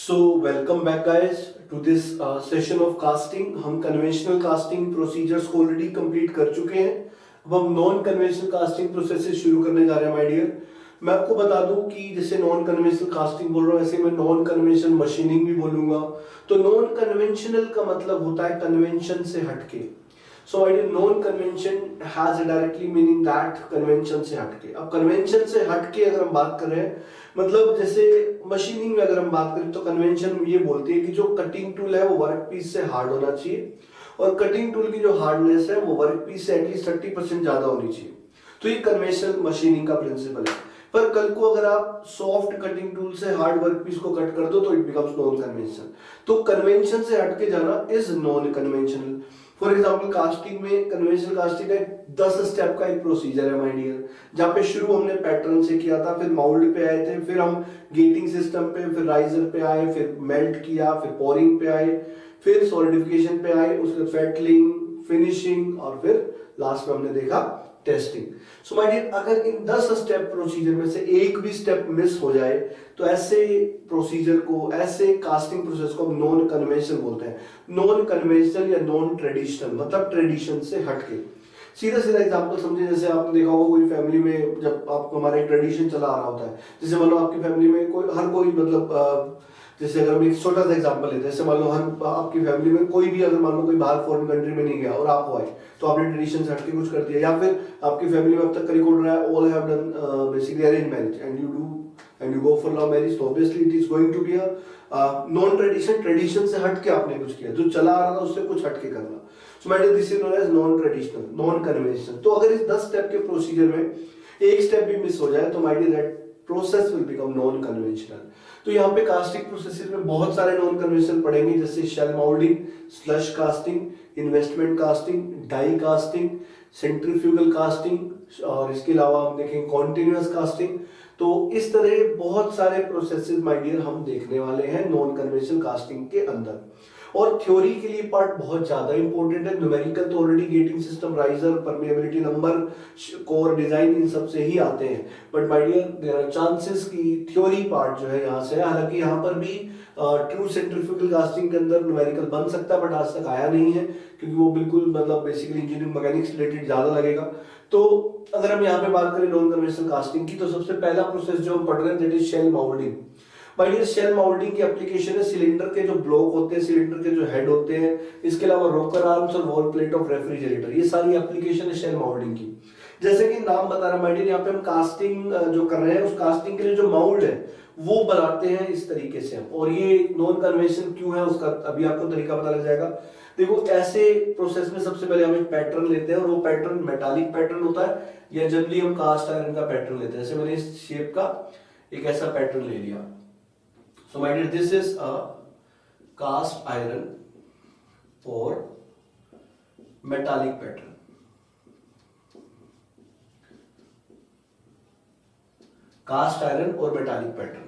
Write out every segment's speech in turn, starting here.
So welcome back guys to this session of casting. हम conventional casting procedures को already complete कर चुके हैं। अब हम नॉन कन्वेंशनल कास्टिंग प्रोसेसेस शुरू करने जा रहे हैं माय डियर। मैं आपको बता दूं कि जैसे नॉन कन्वेंशनल कास्टिंग बोल रहा हूँ, ऐसे मैं नॉन कन्वेंशनल मशीनिंग भी बोलूंगा। तो नॉन कन्वेंशनल का मतलब होता है कन्वेंशन से हटके। So I non convention has a directly meaning that convention से हटके। अब कन्वेंशन से हटके अगर हम बात कर रहे हैं, मतलब जैसे मशीनिंग में अगर हम बात करें तो कन्वेंशन ये बोलती है कि जो कटिंग टूल है वो वर्क पीस से हार्ड होना चाहिए और कटिंग टूल की जो हार्डनेस है वो वर्क पीस से एटलीस्ट 30% ज्यादा होनी चाहिए। तो ये कन्वेंशनल मशीनिंग का प्रिंसिपल है। पर कल को अगर आप सॉफ्ट कटिंग टूल से हार्ड वर्क पीस को कट कर दो तो इट बिकम्स नॉन कन्वेंशनल। तो कन्वेंशन से हटके जाना is non conventional. For example casting में, कन्वेंशनल कास्टिंग में 10 स्टेप का एक प्रोसीजर है माय डियर, जहाँ पे शुरू हमने पैटर्न से किया था, फिर माउल्ड पे आए थे, फिर हम गेटिंग सिस्टम पे, फिर राइजर पे आए, फिर मेल्ट किया, फिर पोरिंग पे आए, फिर सॉलिडिफिकेशन पे आए, उसके फेटलिंग, फिनिशिंग और फिर लास्ट में हमने देखा टेस्टिंग। सो माय डियर, अगर इन 10 स्टेप प्रोसीजर में से एक भी स्टेप मिस हो जाए तो ऐसे प्रोसीजर को, ऐसे कास्टिंग प्रोसेस को नॉन कन्वेंशनल बोलते हैं। नॉन कन्वेंशनल या नॉन ट्रेडिशनल मतलब ट्रेडिशन से हटके। सीधा सीधा एग्जांपल समझे, जैसे आपने देखा होगा कोई फैमिली में जब आपको हमारा एक ट्रेडिशन चला आ रहा होता है, जैसे मान लो आपकी फैमिली में कोई, हर कोई मतलब जैसे अगर हम एक छोटा सा एग्जांपल लेते हैं, जैसे मान लो हर आपकी फैमिली में कोई भी, अगर मान लो कोई बाहर फॉरेन कंट्री में नहीं गया और आप आए तो आपने ट्रेडिशन से हटके कुछ कर दिया, या फिर आपकी फैमिली में अब तक करी कोड रहा है, all have done basically arrange marriage and you do and you go for love marriage, तो obviously it is going to be a non tradition. Tradition से हटके आपने कुछ किया, जो चला आ रहा था उससे कुछ हटके करना। So my dear, this is known as non traditional, non conventional. तो अगर इस 10 स्टेप के प्रोसीजर में एक स्टेप भी मिस हो जाए तो my dear that process will become non conventional. तो यहाँ पे कास्टिंग प्रोसेसेस में बहुत सारे नॉन कन्वेंशनल पढ़ेंगे, जैसे shell moulding, slush casting, investment casting, die casting, centrifugal casting और इसके अलावा हम देखेंगे कॉन्टिन्यूअस कास्टिंग। तो इस तरह बहुत सारे प्रोसेसेस माय डियर हम देखने वाले हैं नॉन कन्वेंशनल कास्टिंग के अंदर। और थ्योरी के लिए पार्ट बहुत ज्यादा इंपॉर्टेंट है। न्यूमेरिकल तो already gating system, riser, permeability number, core design, इन सब से ही आते हैं। But my dear there are chances कि थ्योरी पार्ट जो है यहाँ से, हालांकि यहाँ पर भी ट्रू सेंट्रीफ्यूगल कास्टिंग के अंदर न्यूमेरिकल बन सकता है बट आज तक आया नहीं है, क्योंकि वो बिल्कुल मतलब बेसिकली इंजीनियरिंग मैकेनिक्स रिलेटेड ज्यादा लगेगा। तो अगर हम यहाँ पे बात करें नॉन कन्वेंशनल कास्टिंग की, तो सबसे पहला प्रोसेस जो हम पढ़ रहे हैं दैट इज शेल माउल्डिंग। भाई ये शेल माउल्डिंग की एप्लीकेशन है सिलेंडर के जो ब्लॉक होते हैं, सिलेंडर के जो हेड होते हैं, इसके अलावा रोकर आर्म्स और वॉल प्लेट ऑफ रेफ्रिजरेटर, ये सारी एप्लीकेशन है शेल माउल्डिंग की। जैसे कि नाम बता रहा है, यहाँ पे हम कास्टिंग जो कर रहे हैं, उस कास्टिंग के लिए जो माउल्ड है वो बनाते हैं इस तरीके से हम। और ये नॉन कन्वेंशनल क्यों है उसका अभी आपको तरीका पता लग जाएगा। देखो, ऐसे प्रोसेस में सबसे पहले हम एक पैटर्न लेते हैं और वो पैटर्न मेटालिक पैटर्न होता है, या जनरली हम कास्ट आयरन का पैटर्न लेते हैं। जैसे मैंने इस शेप का एक ऐसा पैटर्न ले लिया। So my dear, this is a cast iron or metallic pattern. Cast iron और metallic pattern.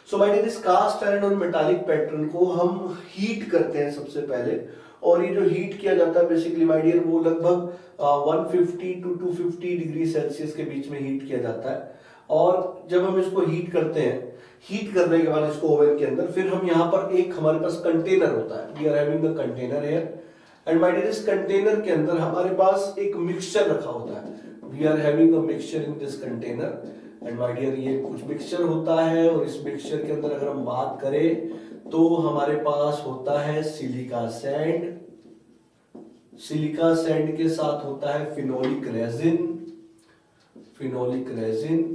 So my dear, इस कास्ट आयरन और मेटालिक पैटर्न को हम हीट करते हैं सबसे पहले। और ये जो हीट किया जाता है बेसिकली माय डियर, वो लगभग 150 टू 250 डिग्री सेल्सियस के बीच में हीट किया जाता है। और जब हम इसको हीट करते हैं, हीट करने के बाद इसको ओवन के अंदर, फिर हम यहाँ पर एक हमारे पास कंटेनर होता है, we are having the container here and my dear, इस कंटेनर के अंदर हमारे पास एक मिक्सचर रखा होता है, we are having a mixture in this container and my dear, ये कुछ मिक्सचर होता है। और इस मिक्सचर के अंदर अगर हम बात करें तो हमारे पास होता है सिलिका सैंड, सिलिका सैंड के साथ होता है phenolic resin, phenolic resin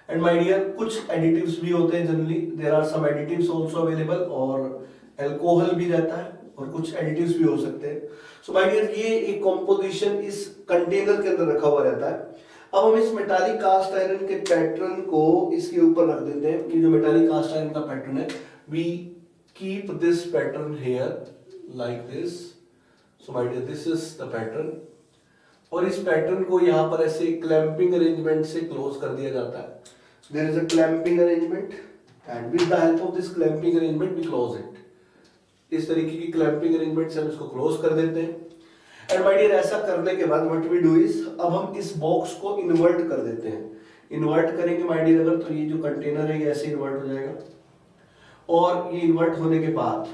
and my dear कुछ एडिटिव्स भी होते हैं, generally there are some additives also available, और अल्कोहल भी रहता है और कुछ एडिटिव्स भी हो सकते हैं। सो माय डियर, ये एक कंपोजिशन इस कंटेनर के अंदर रखा हुआ रहता है। अब हम इस मेटालिक कास्ट आयरन के पैटर्न को इसके ऊपर रख देते हैं। ये जो मेटालिक कास्ट आयरन का पैटर्न है, we keep this pattern here like this. So my dear, this is the pattern. और इस पैटर्न को यहाँ पर ऐसे क्लैंपिंग अरेंजमेंट से क्लोज कर दिया जाता है। There is a clamping arrangement and with the help of this clamping arrangement we close it. इस तरीके की clamping arrangement से हम इसको close कर देते हैं। And my dear, ऐसा करने के बाद what we do is, अब हम इस बॉक्स को इन्वर्ट कर देते हैं। इन्वर्ट करेंगे my dear अगर, तो ये जो कंटेनर है ये ऐसे इन्वर्ट हो जाएगा और ये इन्वर्ट होने के बाद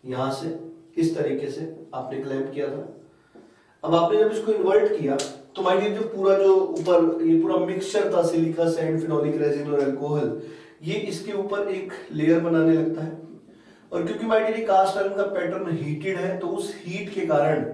यहां से इस तरीके से आपने क्लैंप किया था। अब आपने जब इसको इन्वर्ट किया तो माय डियर जो पूरा जो ऊपर ये पूरा मिक्सचर था सिलिका सैंड फिनोलिक रेजिन और अल्कोहल, ये इसके ऊपर एक लेयर बनाने लगता है। और क्योंकि माय डियर कास्ट आयरन का पैटर्न हीटेड है तो उस हीट के कारण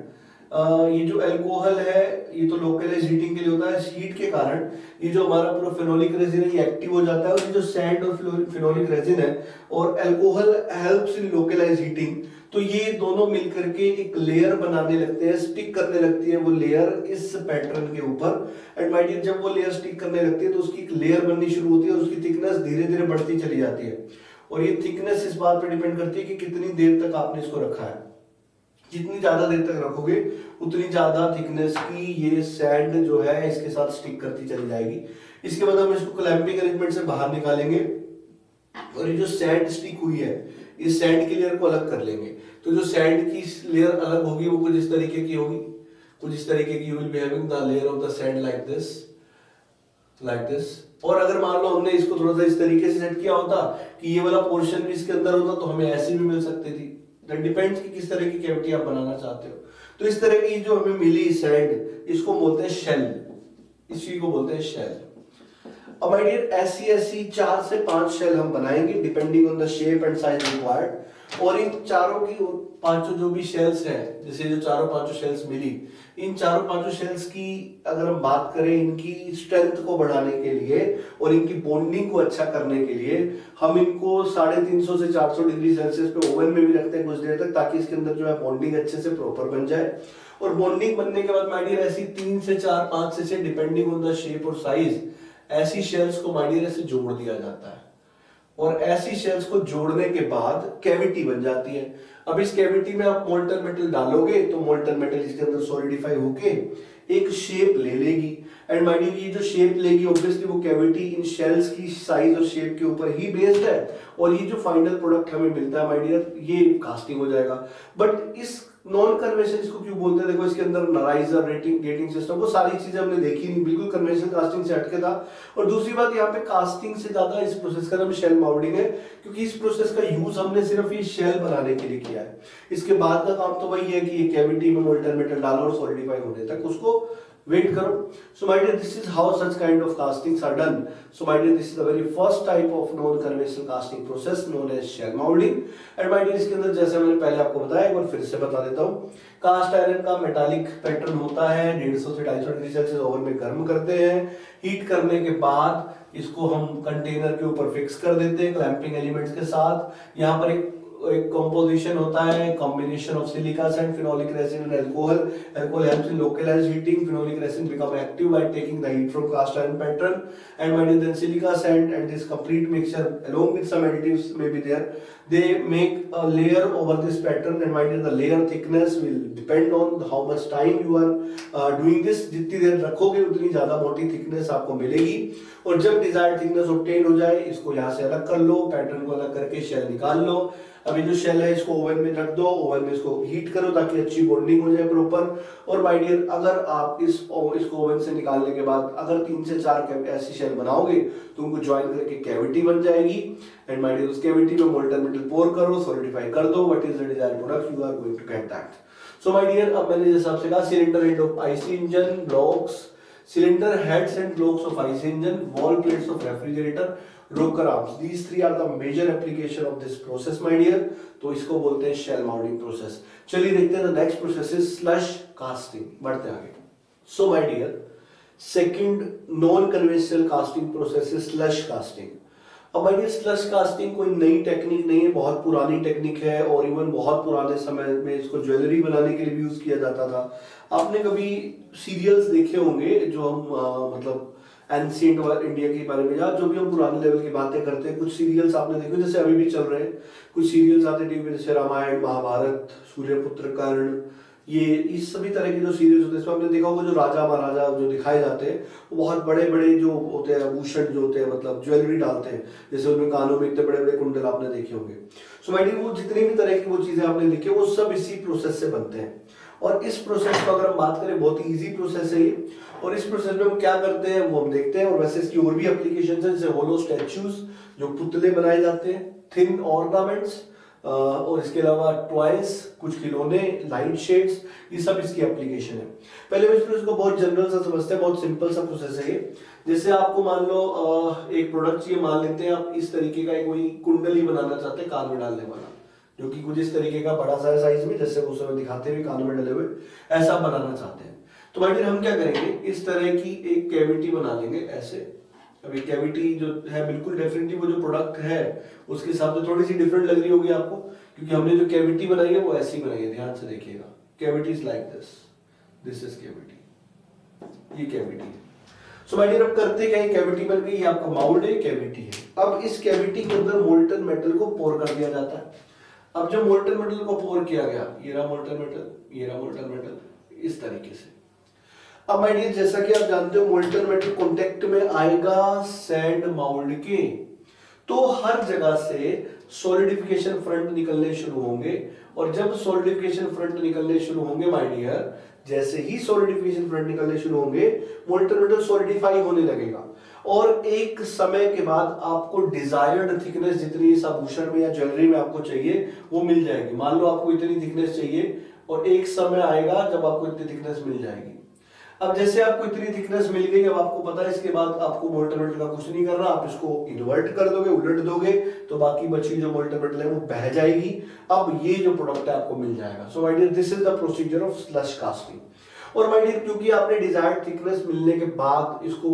ये जो अल्कोहल है ये तो लोकलाइज हीटिंग के लिए होता है, इस हीट के कारण ये जो हमारा पूरा फिनोलिक रेजिन है ये एक्टिव हो जाता है, और ये जो सैंड और फिनोलिक रेजिन है और alcohol helps in localise heating, तो ये दोनों मिलकर के एक लेयर बनाने लगते हैं, स्टिक करने लगती है वो लेयर इस पैटर्न के ऊपर। एंड माय डियर जब वो लेयर स्टिक करने लगती है तो उसकी एक लेयर बननी शुरू होती है और उसकी थिकनेस धीरे धीरे बढ़ती चली जाती है। और ये थिकनेस इस बात पर डिपेंड करती है कि कितनी देर तक आपने इसको रखा है। जितनी ज्यादा देर तक रखोगे उतनी ज्यादा थिकनेस की ये सैंड जो है इसके साथ स्टिक करती चली जाएगी। इसके बाद हम इसको क्लैंपिंग अरेंजमेंट से बाहर निकालेंगे और ये जो सैंड स्टिक हुई है इस सैंड की लेयर को अलग कर लेंगे। तो जो सैंड की लेयर अलग होगी वो कुछ इस तरीके की होगी, कुछ इस तरीके की, you will be having the layer of the sand like this. और अगर मान लो हमने इसको थोड़ा सा इस तरीके से सेट किया होता कि ये वाला पोर्शन भी इसके अंदर होता तो हमें ऐसी भी मिल सकती थी। दैट डिपेंड्स कि किस तरह की कैविटी आप बनाना चाहते हो। तो इस तरह की जो हमें मिली सैंड इसको बोलते हैं शेल, इस चीज को बोलते हैं शेल। अब माय डियर ऐसी 4 से 5 शेल हम बनाएंगे depending on the shape and size required. और इन चारों की पांचों जो भी शेल्स हैं, जैसे जो चारों पांचों शेल्स मिली, इन चारों पांचों शेल्स की अगर हम बात करें इनकी स्ट्रेंथ को बढ़ाने के लिए और इनकी बॉन्डिंग को अच्छा करने के लिए हम इनको 350 से 400 डिग्री सेल्सियस पे ओवन में भी रखते हैं कुछ देर तक, ताकि इसके अंदर जो है बॉन्डिंग अच्छे से प्रॉपर बन जाए। और बॉन्डिंग बनने के बाद माय डियर ऐसी 3 से 4 5 से 6 डिपेंडिंग ऑन द शेप और साइज ऐसी शेल्स को माय डियर ऐसे जोड़ दिया जाता है। और ऐसी शेल्स को जोड़ने के बाद कैविटी बन जाती है। अब इस कैविटी में आप मोल्टन मेटल डालोगे तो मोल्टन मेटल इसके अंदर सॉलिडिफाई होके एक शेप ले लेगी। एंड माय डियर ये जो शेप लेगी ऑब्वियसली वो कैविटी इन शेल्स की साइज और शेप के ऊपर ही बेस्ड है। और ये जो फाइनल प्रोडक्ट हमें मिलता है माय डियर ये कास्टिंग हो जाएगा। बट इस नॉन कन्वेंशन इसको क्यों बोलते हैं, देखो इसके अंदर नराइजर गेटिंग सिस्टम वो सारी चीजें हमने देखी नहीं, बिल्कुल कन्वेंशनल कास्टिंग से हटके था। और दूसरी बात यहाँ पे कास्टिंग से ज्यादा इस प्रोसेस का नाम शेल माउल्डिंग है, क्योंकि इस प्रोसेस का यूज हमने सिर्फ ये शेल बनाने के लिए किया है। इसके बाद का काम तो वही है कि ये कैविटी में मोल्टन मेटल डालो और सॉलिडिफाई होने तक उसको वेट करो। So my dear, this is how such kind of castings are done. So my dear, this is the very first type of non-conventional casting process known as shell molding. And my dear, इसके अंदर जैसे मैंने पहले आपको बताया एक बार फिर से बता देता हूँ, कास्ट आयरन का मेटालिक पैटर्न होता है, 150 से 250 डिग्री सेल्सियस ओवन में गर्म करते हैं। हीट करने के बाद इसको हम कंटेनर के ऊपर फिक्स कर देते हैं क्लैंपिंग एलिमेंट्स के साथ। यहाँ पर एक कंपोजिशन होता है, combination of silica sand, phenolic resin and alcohol. Alcohol helps in localized heating. Phenolic resin become active by taking the heat from cast iron pattern. And when then silica sand and this complete mixture along with some additives may be there, they make a layer over this pattern. And when the layer thickness will depend on how much time you are doing this. जितनी देर रखोगे उतनी ज्यादा मोटी thickness आपको मिलेगी। और जब desired thickness obtain हो जाए इसको यहाँ से अलग कर लो, पैटर्न को अलग करके शेल निकाल लो। अभी जो शेल है इसको ओवन में रख दो, ओवन में इसको हीट करो ताकि अच्छी बॉन्डिंग हो जाए प्रॉपर। और माय डियर अगर आप इसको ओवन से निकालने के बाद अगर 3 से 4 ऐसी शेल बनाओगे तो उनको ज्वाइन करके कैविटी बन जाएगी। एंड माय डियर उस कैविटी में मोल्टन मेटल पोर करो, सॉलिडिफाई कर दो, what is the desired product you are going to get that. So my dear अब मैंने जैसे आपसे कहा cylinder head of IC engine, blocks, cylinder heads and blocks of IC engine, wall plates of refrigerator, rocker arms. These three are the major application of this process, my dear. तो इसको बोलते हैं shell molding process. चलिए देखते हैं the next process is slush casting. बढ़ते आगे. So my dear, second non-conventional casting process is slush casting. अब भाई स्लश कास्टिंग कोई नई टेक्निक नहीं है, बहुत पुरानी टेक्निक है और इवन बहुत पुराने समय में इसको ज्वेलरी बनाने के लिए भी यूज किया जाता था। आपने कभी सीरियल्स देखे होंगे जो हम मतलब एंशिएंट इंडिया के बारे में या जो भी हम पुराने लेवल की बातें करते हैं, कुछ सीरियल्स आपने देखे जैसे अभी भी चल रहे हैं, कुछ सीरियल्स आते टीवी पे जैसे रामायण, महाभारत, सूर्यपुत्र, कर्ण, ये इस सभी तरह के जो सीरीज होते हैं इसमें आपने देखा होगा जो राजा महाराजा जो दिखाए जाते हैं वो बहुत बड़े बड़े जो होते हैं आभूषण जो होते हैं मतलब ज्वेलरी डालते हैं, जैसे उनमें कानों में इतने बड़े बड़े कुंडल आपने देखे होंगे। सो माय डियर वो जितनी भी तरह की वो चीजें आपने लिखी वो सब इसी प्रोसेस से बनते हैं। और इस प्रोसेस को अगर हम बात करें बहुत ही इजी प्रोसेस है ये, और इस प्रोसेस में हम क्या करते हैं वो हम देखते हैं। और वैसे इसकी और भी एप्लीकेशंस हैं, जैसे होलो स्टैच्यूज जो पुतले बनाए जाते हैं, थिन ऑर्नामेंट्स, और इसके अलावा टॉयज, कुछ खिलौने, लाइट शेड्स, ये सब इसकी एप्लीकेशन है। पहले हम इस प्रोसेस को बहुत जनरल सा समझते हैं, बहुत सिंपल सा प्रोसेस है ये। जैसे आपको मान लो एक प्रोडक्ट चाहिए, मान लेते हैं आप इस तरीके का कोई कुंडली बनाना चाहते हैं कान में डालने वाला, जो कि कुछ इस तरीके का बड़ा सा साइज में, जैसे उस समय दिखाते हुए कान में डले हुए, ऐसा बनाना चाहते हैं। तो भाई हम क्या करेंगे, इस तरह की एक कैविटी बना लेंगे ऐसे। अब ये कैविटी जो है बिल्कुल डेफिनेटली वो जो प्रोडक्ट है उसके हिसाब से थोड़ी सी डिफरेंट लग रही होगी आपको, क्योंकि हमने जो कैविटी बनाई है वो ऐसी बनाई है, ध्यान से देखिएगा। Cavity is like this is cavity, ये कैविटी है। सो माय डियर, अब करते क्या है, कैविटी बन गई, ये आपका माउल्ड है, कैविटी है। अब इस कैविटी के अंदर मोल्टन मेटल को पोर कर दिया जाता है। अब जब मोल्टन मेटल को पोर किया गया, ये रहा मोल्टन मेटल, ये रहा मोल्टन मेटल, इस तरीके से। अब माय डियर, जैसा कि आप जानते हो मोल्टन मेटल कांटेक्ट में आएगा सैंड माउल्ड के, तो हर जगह से सॉलिडिफिकेशन फ्रंट निकलने शुरू होंगे। और जब सॉलिडिफिकेशन फ्रंट निकलने शुरू होंगे माय डियर, जैसे ही सॉलिडिफिकेशन फ्रंट निकलने शुरू होंगे, मोल्टन मेटल सॉलिडिफाई होने लगेगा। और एक समय के बाद आपको डिजायर्ड थिकनेस जितनी इस आभूषण में या ज्वेलरी में आपको चाहिए वो मिल जाएगी। मान लो आपको इतनी थिकनेस चाहिए, और एक समय आएगा जब आपको इतनी थिकनेस मिल जाएगी। अब जैसे आपको इतनी थिकनेस मिल गई, अब आपको पता है इसके बाद आपको मोल्टन मेटल का कुछ नहीं करना, आप इसको इन्वर्ट कर दोगे, उलट दोगे, तो बाकी बची जो मोल्टन मेटल है वो बह जाएगी। अब ये जो प्रोडक्ट है आपको मिल जाएगा। So my dear, this is the procedure of slush casting. और माय डियर, क्योंकि आपने डिजायर्ड थिकनेस मिलने के बाद इसको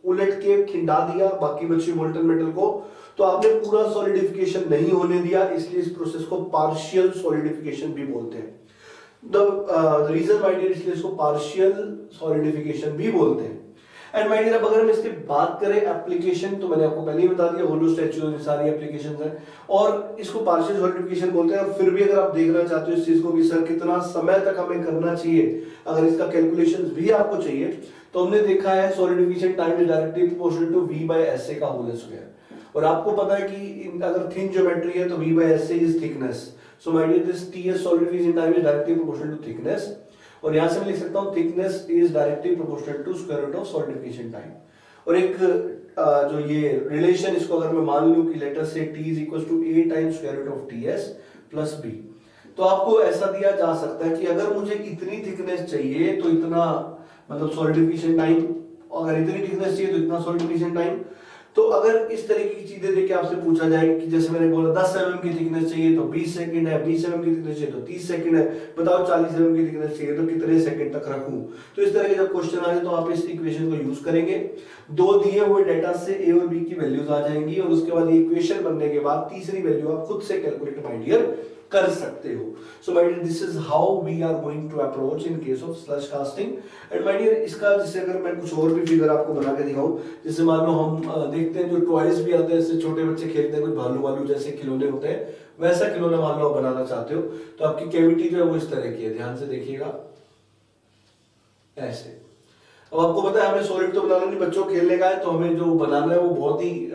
उलट के खिंडा दिया बाकी बची मोल्टन मेटल को, तो आपने पूरा सॉलिडिफिकेशन नहीं होने दिया, इसलिए इस प्रोसेस को पार्शियल सॉलिडिफिकेशन भी बोलते हैं। The reason माय डियर, इसलिए इसको पार्शियल सॉलिडिफिकेशन भी बोलते हैं। एंड माय डियर, अब अगर हम इसके बात करें एप्लीकेशन, तो मैंने आपको पहले ही बता दिया, होलो स्टैच्यू सारी एप्लीकेशंस हैं, और इसको पार्शियल सॉलिडिफिकेशन बोलते हैं। और फिर भी अगर आप देखना चाहते हो इस चीज को कि सर कितना समय तक हमें करना चाहिए, अगर इसका कैलकुलेशंस भी आपको चाहिए, तो हमने देखा है solidification time is directly proportional to V by SA का होल स्क्वायर। और आपको पता है कि अगर थिन ज्योमेट्री है तो V by SA इज thickness. So my dear, this TS solidification time is directly proportional to thickness. और यहां से मैं लिख सकता हूं thickness is directly proportional to square root of solidification time. और एक जो ये रिलेशन, इसको अगर मैं मान लूं कि लेटर से T is equal to A times square root of TS plus B, तो आपको ऐसा दिया जा सकता है कि अगर मुझे इतनी थिकनेस चाहिए तो इतना, मतलब सॉलिडिफिकेशन टाइम, अगर इतनी थिकनेस चाहिए तो इतना सॉलिडिफिकेशन टाइम। तो अगर इस तरीके की चीजें देके आपसे पूछा जाए कि जैसे मैंने बोला 10 mm की थिकनेस चाहिए तो 20 सेकंड है, 20 mm की थिकनेस चाहिए तो 30 सेकंड है, बताओ 40 mm की थिकनेस चाहिए तो कितने सेकंड तक रखूं। तो इस तरह के जब क्वेश्चन आ जाए तो आप इस इक्वेशन को यूज करेंगे। दो दिए हुए डेटा से A और B की वैल्यूज आ जाएंगी, और उसके बाद ये इक्वेशन बनने के बाद तीसरी वैल्यू आप खुद से कैलकुलेट माय डियर कर सकते हो। So my dear, this is how we are going to approach in case of slush casting. And my dear, इसका जैसे अगर मैं कुछ और भी फिगर आपको बना के दिखाऊं, जैसे मान लो हम देखते हैं जो टॉयज भी आते हैं, जैसे छोटे बच्चे खेलते हैं, कुछ भालू वालू जैसे खिलौने होते हैं, वैसा खिलौना मान लो आप बनाना चाहते हो, तो आपकी कैविटी जो है वो इस तरह की है, ध्यान से देखिएगा ऐसे। अब आपको पता है हमें सॉलिड तो बनाना नहीं, बच्चों खेलने का है, तो हमें जो बनाना है वो बहुत ही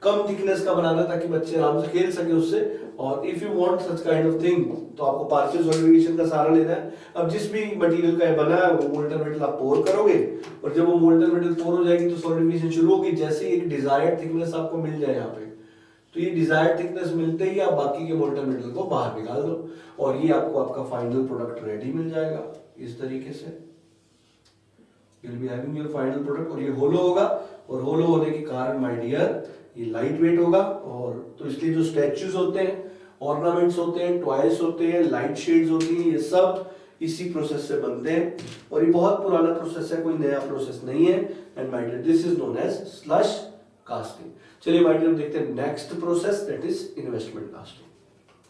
कम थिकनेस का बनाना है ताकि बच्चे आराम से खेल सके उससे। और if you want such kind of thing तो आपको पार्शियल सॉलिडिफिकेशन का सहारा लेना है। अब जिस भी मटेरियल का बना है वो मोल्टन मेटल आप पोर करोगे, और जब वो मोल्टन मेटल पोर हो जाएगी तो सॉलिडिफिकेशन शुरू होगी। जैसे एक डिजायर्ड थिकनेस आपको मिल जाए यहाँ पे, तो ये डिजायर्ड थिकनेस मिलते ही आप बाकी के मोल्टन मेटल को बाहर निकाल दो, और ये आपको आपका फाइनल प्रोडक्ट रेडी मिल जाएगा इस तरीके से। You'll be having your final product, और ये होलो होगा, और होलो होने के कारण माय डियर ये लाइट वेट होगा। और तो इसलिए जो स्टैच्यूज होते हैं, ऑर्नामेंट्स होते हैं, टॉयज होते हैं, लाइट शेड्स होती हैं, ये सब इसी प्रोसेस से बनते हैं। और ये बहुत पुराना प्रोसेस है, कोई नया प्रोसेस नहीं है। And my dear, this is known as slush casting. चलिए माय डियर, देखते हैं next process, that is investment casting.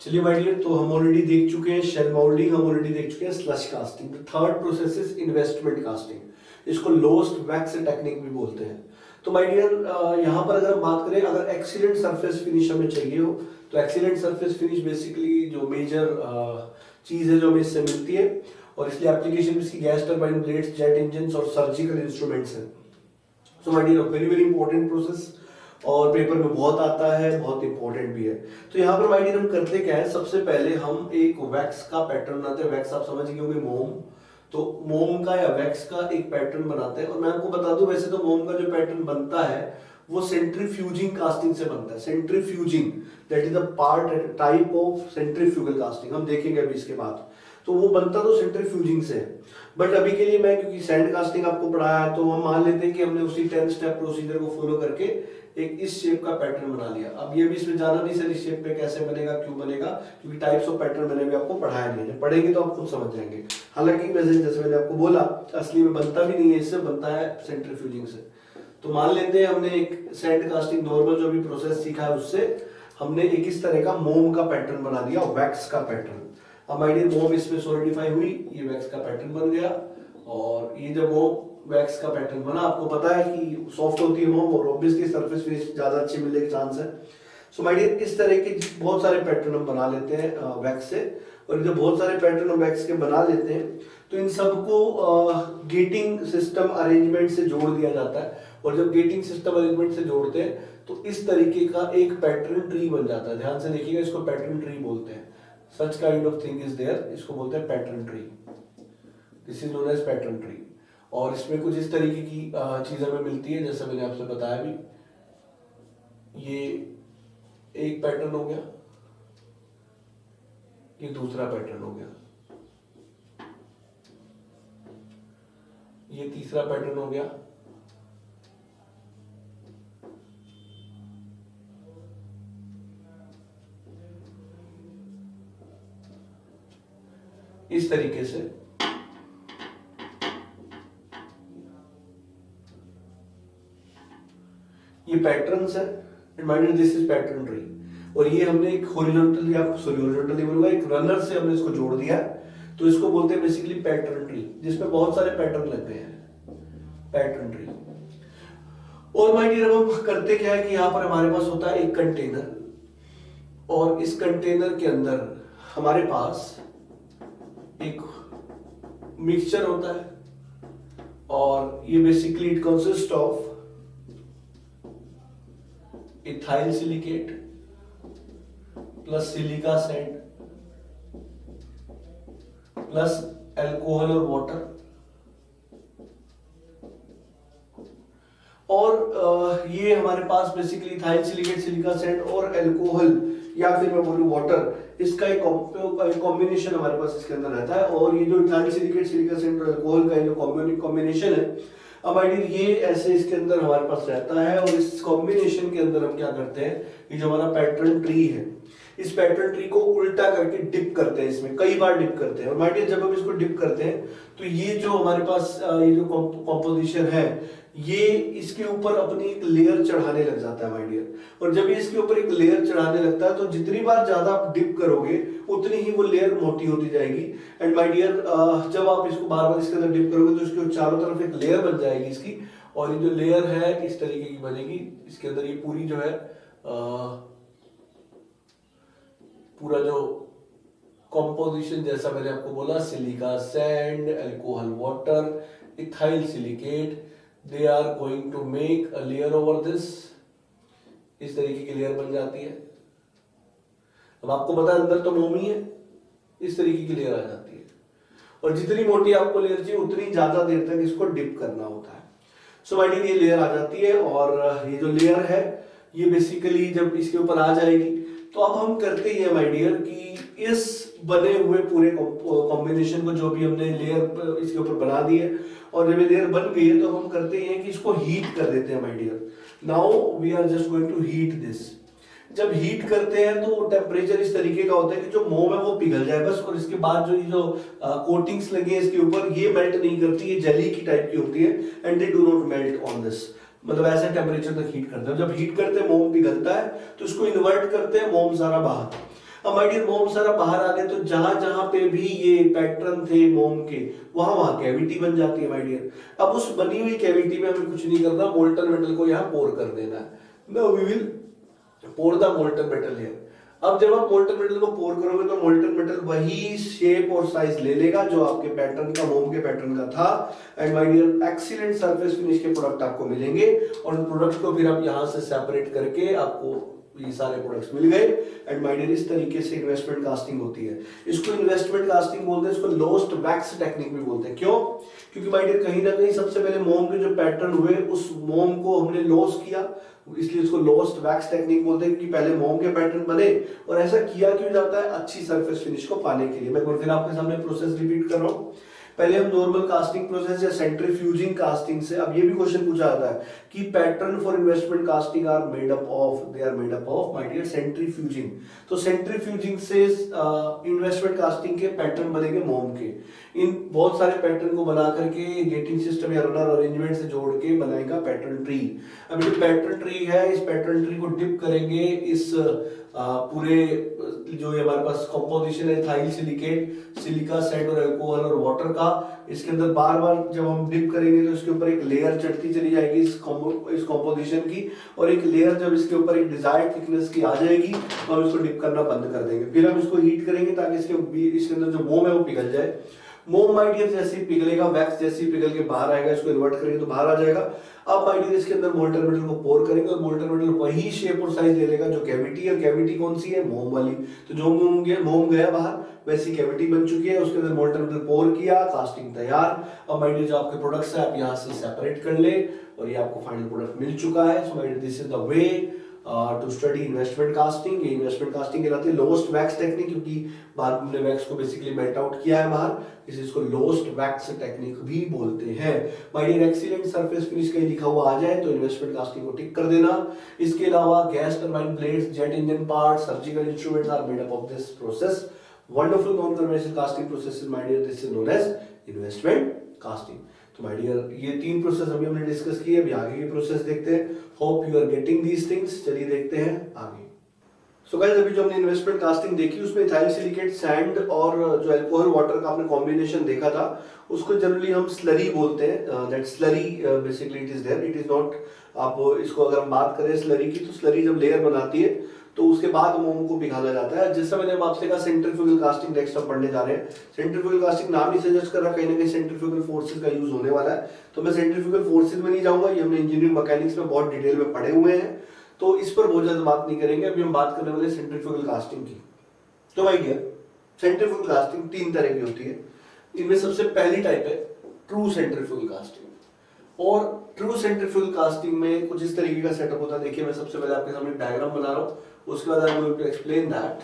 चलिए माय डियर, तो हम ऑलरेडी देख चुके हैं शेल माउल्डिंग, हम ऑलरेडी देख चुके हैं slush casting. The third process is investment casting, इसको लोस्ट वैक्स टेक्निक भी बोलते हैं। तो माय डियर, यहाँ पर अगर हम बात करें, अगर एक्सीलेंट सरफेस फिनिश हमें चाहिए हो, तो एक्सीलेंट सरफेस फिनिश बेसिकली जो मेजर चीज है जो हमें इससे मिलती है, और इसलिए एप्लीकेशन इसकी gas turbine blades, jet engine और सर्जिकल इंस्ट्रूमेंट्स हैं। So my dear, very very important process. और पेपर में बहुत आता है, बहुत इंपॉर्टेंट भी है। तो यहाँ पर माय डियर हम करते क्या है, सबसे पहले हम एक वैक्स का पैटर्न बनाते हैं। वैक्स आप समझ गए होंगे, मोम। तो मोम का या वैक्स का एक पैटर्न बनाते हैं। और मैं आपको बता दूं, वैसे तो मोम का जो पैटर्न बनता है वो सेंट्रीफ्यूजिंग कास्टिंग से बनता है। Centrifuging that is a part type of centrifugal casting, हम देखेंगे अभी इसके बाद। तो वो बनता तो सेंट्रीफ्यूजिंग से है, बट अभी के लिए मैं क्योंकि सैंड कास्टिंग आपको पढ़ाया है तो हम मान लेते हैं कि हमने उसी 10 स्टेप प्रोसीजर को फॉलो करके एक इस शेप का पैटर्न बना लिया। अब ये भी इसमें जाना नहीं सर इस शेप पे कैसे बनेगा, क्यों बनेगा, क्योंकि टाइप्स ऑफ पैटर्न मैंने भी आपको पढ़ाया नहीं है। पढ़ेंगे तो आप खुद समझ जाएंगे। हालांकि वैसे जैसे मैंने आपको बोला, असली में बनता भी नहीं है इससे, बनता है सेंट्रीफ्यूजिंग से। तो मान लेते हैं हमने एक सैंड कास्टिंग नॉर्मल जो भी प्रोसेस सीखा है उससे हमने एक इस तरह का मोम का पैटर्न बना दिया, वैक्स का पैटर्न। अब माय डियर मोम इसमें सॉलिडिफाई हुई, ये वैक्स का पैटर्न बन गया। और ये जब वो वैक्स का पैटर्न बना, आपको पता है कि सॉफ्ट होती है मोम और ऑब्वियसली सरफेस फिनिश ज्यादा अच्छी मिलने के चांस है। सो माय डियर इस तरह के बहुत सारे पैटर्न हम बना लेते हैं वैक्स से। और जब बहुत सारे पैटर्न हम वैक्स के बना लेते हैं तो इन सबको गेटिंग सिस्टम अरेंजमेंट से जोड़ दिया जाता है। और जब गेटिंग सिस्टम अरेंजमेंट से जोड़ते हैं तो इस तरीके का एक पैटर्न ट्री बन जाता है। ध्यान से देखिएगा, इसको पैटर्न ट्री बोलते हैं। Such kind of thing is there, इसको बोलते हैं pattern tree. This is known as pattern tree. और इसमें कुछ इस तरीके की चीज हमें मिलती है, जैसे मैंने आपसे बताया भी। ये एक पैटर्न हो गया, ये दूसरा पैटर्न हो गया, ये तीसरा पैटर्न हो गया, इस तरीके से। ये पैटर्न्स है, and mind this is pattern tree. और ये हमने एक हॉरिजॉन्टली, आप सॉरी हॉरिजॉन्टली बोलूंगा, एक रनर से हमने इसको जोड़ दिया। तो इसको बोलते हैं बेसिकली पैटर्न ट्री, जिसमें बहुत सारे पैटर्न लग गए हैं, पैटर्न ट्री। और माय डियर हम करते क्या है कि यहाँ पर हमारे पास होता है एक कंटेनर, और इस कंटेनर के अंदर हमारे पास एक मिक्सचर होता है। और ये basically it consist of ethyl silicate plus silica sand plus alcohol और वाटर। और ये हमारे पास basically ethyl silicate, silica sand और अल्कोहल, या फिर मैं बोलूं वाटर, इसका एक कॉम्बिनेशन हमारे पास इसके अंदर रहता है। और ये जो इथाइल सिलिकेट, सिलिका सैंड और अल्कोहल का जो कॉम्बिनेशन है, अब आई ये ऐसे इसके अंदर हमारे पास रहता है। और इस कॉम्बिनेशन के अंदर हम क्या करते हैं, ये जो हमारा पैटर्न ट्री है, इस पैटर्न ट्री को उल्टा करके डिप करते हैं, इसमें कई बार डिप करते हैं। और माय डियर जब हम इसको डिप करते हैं तो ये जो हमारे पास ये जो कॉम्पोजिशन है, ये इसके ऊपर अपनी एक लेयर चढ़ाने लग जाता है माय डियर। और जब ये इसके ऊपर एक लेयर चढ़ाने लगता है तो जितनी बार ज्यादा आप डिप करोगे उतनी ही वो लेयर मोटी होती जाएगी। एंड माय डियर जब आप इसको बार बार इसके अंदर डिप करोगे तो इसके चारों तरफ एक लेयर बन जाएगी इसकी। और ये जो लेयर है इस तरीके की बनेगी, इसके अंदर ये पूरी जो है पूरा जो कॉम्पोजिशन, जैसा मैंने आपको बोला, silica sand, alcohol water, ethyl silicate, they are going to make a layer over this. इस तरीके की लेयर बन जाती है। अब आपको पता है अंदर तो मोम ही है, इस तरीके की लेयर आ जाती है। और जितनी मोटी आपको लेयर चाहिए उतनी ज्यादा देर तक इसको डिप करना होता है। सो माय डियर ये लेयर आ जाती है। और ये जो लेयर है ये बेसिकली जब इसके ऊपर आ जाएगी तो अब हम करते हैं माय डियर कि इस बने हुए पूरे कॉम्बिनेशन को, जो भी हमने लेयर इसके ऊपर बना दी है, और जब ये लेयर बन गई है तो हम करते हैं कि इसको हीट कर देते हैं my dear. Now we are just going to heat this. जब हीट करते हैं तो टेम्परेचर इस तरीके का होता है कि जो मोम है वो पिघल जाए बस। और इसके बाद जो कोटिंग्स लगे हैं इसके ऊपर, ये मेल्ट नहीं करती, ये जेली की टाइप की होती है, and they do not melt on this. मतलब ऐसे टेम्परेचर तक हीट करते हैं। जब हीट करते हैं मोम पिघलता है तो इसको इन्वर्ट करते हैं, मोम सारा बाहर। अब माय डियर मोम सारा बाहर आ गया तो जहां जहां पे भी ये पैटर्न थे मोम के, वहां वहां कैविटी बन जाती है माय डियर। अब उस बनी हुई कैविटी में हमें कुछ नहीं करना, मोल्टन मेटल को यहाँ पोर कर देना है। Now we will pour the molten metal here. अब जब आप मोल्टन मेटल को पोर करोगे तो मोल्टन मेटल वही शेप और साइज ले लेगा जो आपके पैटर्न का, मोम के पैटर्न का था। And my dear excellent surface finish के प्रोडक्ट आपको मिलेंगे और उन प्रोडक्ट को फिर आप यहां से सेपरेट करके आपको ये सारे प्रोडक्ट्स मिल गए। एंड माय डियर इस तरीके से इन्वेस्टमेंट कास्टिंग होती है। इसको इन्वेस्टमेंट कास्टिंग बोलते हैं, इसको लोस्ट वैक्स टेक्निक भी बोलते हैं। क्यों? क्योंकि माय डियर कहीं ना कहीं सबसे पहले मोम के जो पैटर्न हुए उस मोम को हमने लॉस किया, इसलिए इसको लोस्ट वैक्स टेक्निक बोलते हैं कि पहले मोम के पैटर्न बने। और ऐसा किया क्यों जाता है? अच्छी सरफेस फिनिश को पाने के लिए। मैं फिर आपके सामने प्रोसेस रिपीट कर रहा हूं। पहले हम नॉर्मल कास्टिंग प्रोसेस या सेंट्रीफ्यूजिंग कास्टिंग से, अब ये भी क्वेश्चन पूछा जाता है कि pattern for investment casting are made up of, they are made up of my dear centrifuging. तो सेंट्रीफ्यूजिंग से इन्वेस्टमेंट कास्टिंग के पैटर्न बनेंगे मोम के। इन बहुत सारे पैटर्न को बना करके गेटिंग सिस्टम या रनर अरेंजमेंट से जोड़ के बनाएगा पैटर्न ट्री। अब ये पैटर्न ट्री है, इस पैटर्न ट्री को डिप करेंगे इस पूरे जो हमारे पास कंपोजिशन है इथाइल सिलिकेट, सिलिका, सैंड और अल्कोहल और वाटर का, इसके अंदर बार बार जब हम डिप करेंगे तो इसके ऊपर एक लेयर चढ़ती चली जाएगी इस कंपोजिशन की, और एक लेयर जब इसके ऊपर एक डिजायर्ड थिकनेस की आ जाएगी तो हम इसको डिप करना बंद कर देंगे। फिर हम इसको हीट करेंगे ताकि इसके अंदर जो मोम है वो पिघल जाए। मोम माय डियर जैसे ही पिघलेगा, वैक्स जैसे ही पिघल के बाहर आएगा, इसको इन्वर्ट करेंगे तो बाहर आ जाएगा। अब माय डियर इसके अंदर मोल्टन मेटल को पोर करेंगे और मोल्टन मेटल वही शेप और साइज ले लेगा जो कैविटी है। कैविटी कौन सी है? मोम वाली। तो जो मोम गया बाहर वैसी कैविटी बन चुकी है, उसके अंदर मोल्टन मेटल पोर किया, कास्टिंग तैयार। अब माय डियर जो आपके प्रोडक्ट्स है आप यहां से सेपरेट कर ले और ये आपको फाइनल प्रोडक्ट मिल चुका है। So my dear this is the way to study investment casting. ये इन्वेस्टमेंट कास्टिंग कहलाती है लोस्ट वैक्स टेक्निक, क्योंकि बाद में हमने वैक्स को बेसिकली मेल्ट आउट किया है बाहर, इसलिए इसको लोस्ट वैक्स टेक्निक भी बोलते हैं। My dear excellent surface finish कहीं लिखा हुआ आ जाए तो इन्वेस्टमेंट कास्टिंग को टिक कर देना। इसके अलावा gas turbine blades, jet engine part, surgical instruments are made up of this process. Wonderful non conventional casting process my dear, this is known as investment casting. तो माय डियर ये तीन process अभी हमने डिस्कस किए, अभी आगे के process देखते हैं। Hope you are getting these things. चलिए देखते हैं आगे। सो गाइस अभी जो हमने इन्वेस्टमेंट कास्टिंग देखी उसमें इथाइल सिलिकेट, सैंड और जो अल्कोहल वाटर का आपने कॉम्बिनेशन देखा था उसको जनरली हम स्लरी बोलते हैं। That slurry basically it is there, it is not, आप इसको अगर हम बात करें स्लरी की तो स्लरी जब लेयर बनाती है तो उसके बाद मोम को पिघाला जाता है। जैसा मैंने आपसे कहा सेंट्रीफ्यूगल कास्टिंग नेक्स्ट हम पढ़ने जा रहे हैं। सेंट्रीफ्यूगल कास्टिंग नाम ही सजेस्ट कर रहा है, कहीं ना कहीं सेंट्रीफ्यूगल फोर्सेस का यूज होने वाला है, तो मैं सेंट्रीफ्यूगल फोर्सेस में नहीं जाऊंगा, ये हमने इंजीनियरिंग मैकेनिक्स में बहुत डिटेल में पढ़े हुए हैं, तो इस पर बहुत ज्यादा बात नहीं करेंगे। अभी हम बात करने वाले सेंट्रीफ्यूगल कास्टिंग की। तो भाई डियर सेंट्रीफ्यूगल कास्टिंग तीन तरह की होती है। इनमें सबसे पहली टाइप है ट्रू सेंट्रीफ्यूगल कास्टिंग। और ट्रू सेंट्रीफ्यूगल कास्टिंग में कुछ इस तरीके का सेटअप होता है। देखिए मैं सबसे पहले आपके सामने डायग्राम बना रहा हूँ, उसके बाद I am going to explain that.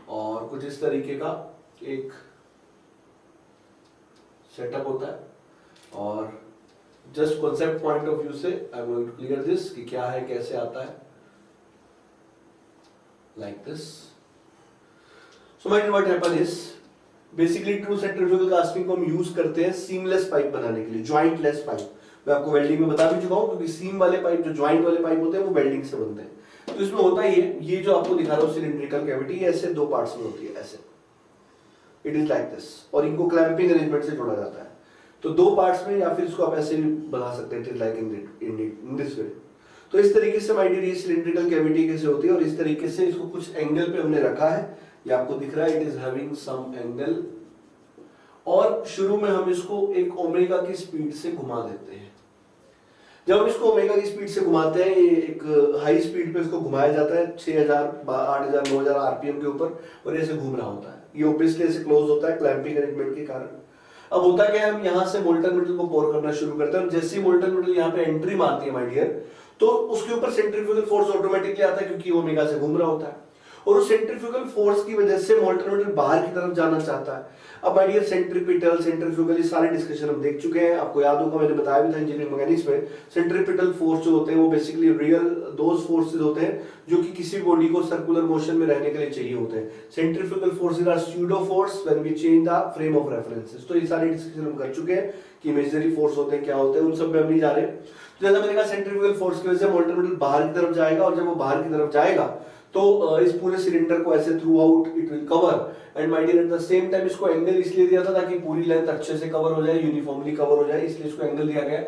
और कुछ इस तरीके का एक सेटअप होता है और just concept point of view से I am going to clear this कि क्या है, कैसे आता है, like this. So my dear what happen is basically true centrifugal casting को हम यूज करते हैं सीमलेस पाइप बनाने के लिए, ज्वाइंटलेस पाइप। मैं आपको वेल्डिंग में बता भी चुका हूं, क्योंकि सीम वाले पाइप जो ज्वाइंट वाले पाइप होते हैं वो वेल्डिंग से बनते हैं। तो इसमें होता ही है, ये जो आपको दिखा रहा हूं सिलिंड्रिकल कैविटी ऐसे दो पार्ट्स में होती है, ऐसे इट इज लाइक दिस, और इनको क्लैंपिंग अरेंजमेंट से जोड़ा जाता है। तो दो पार्ट्स में, या फिर इसको आप ऐसे भी बना सकते हैं, it is like in this way. तो इस तरीके से माय डियर ये सिलिंड्रिकल कैविटी कैसे होती है, और इस तरीके से इसको कुछ एंगल पे हमने रखा है, ये आपको दिख रहा है, it is having some angle. और शुरू में हम इसको एक ओमेगा की स्पीड से घुमा देते हैं। जब हम इसको ओमेगा की स्पीड से घुमाते हैं, ये एक हाई स्पीड पे इसको घुमाया जाता है 6000, 8000, 9000 आरपीएम के ऊपर, और ऐसे घूम रहा होता है। ये ऑब्वियसली ऐसे क्लोज होता है क्लैंपिंग अरेंजमेंट के कारण। अब होता क्या है, हम यहाँ से मोल्टन मेटल को पोर करना शुरू करते हैं। जैसे ही मोल्टन मेटल यहाँ पे एंट्री मारती है माय डियर, तो उसके ऊपर सेंट्रीफ्यूगल फोर्स ऑटोमेटिकली आता है, क्योंकि ओमेगा से घूम रहा होता है। और उस सेंट्रीफ्यूगल फोर्स की वजह से मोल्टन मेटल बाहर की तरफ जाना चाहता है। अब माय डियर सेंट्रीपिटल, सेंट्रीफ्यूगल, ये सारे डिस्कशन हम देख चुके हैं। आपको याद होगा मैंने बताया भी था इंजीनियरिंग मैकेनिक्स में, सेंट्रीपिटल फोर्स जो होते हैं वो बेसिकली रियल दोज फोर्सेस होते हैं जो कि किसी बॉडी को सर्कुलर मोशन में रहने के लिए चाहिए होते हैं। Centrifugal forces are pseudo force when we change the frame of references. तो ये सारे डिस्कशन हम कर चुके हैं कि इमेजिनरी फोर्स होते हैं, क्या होते हैं, उन सब पे हम नहीं जा रहे। तो जैसा मैंने कहा सेंट्रीफ्यूगल फोर्स की वजह से मोल्टन मेटल बाहर की तरफ जाएगा, और जब वो बाहर की तरफ जाएगा तो इस पूरे सिलेंडर को ऐसे throughout it will cover. And my dear at the same time इसको एंगल इसलिए दिया था ताकि पूरी लेंथ अच्छे से कवर हो जाए, यूनिफॉर्मली कवर हो जाए, इसलिए इसको एंगल दिया गया।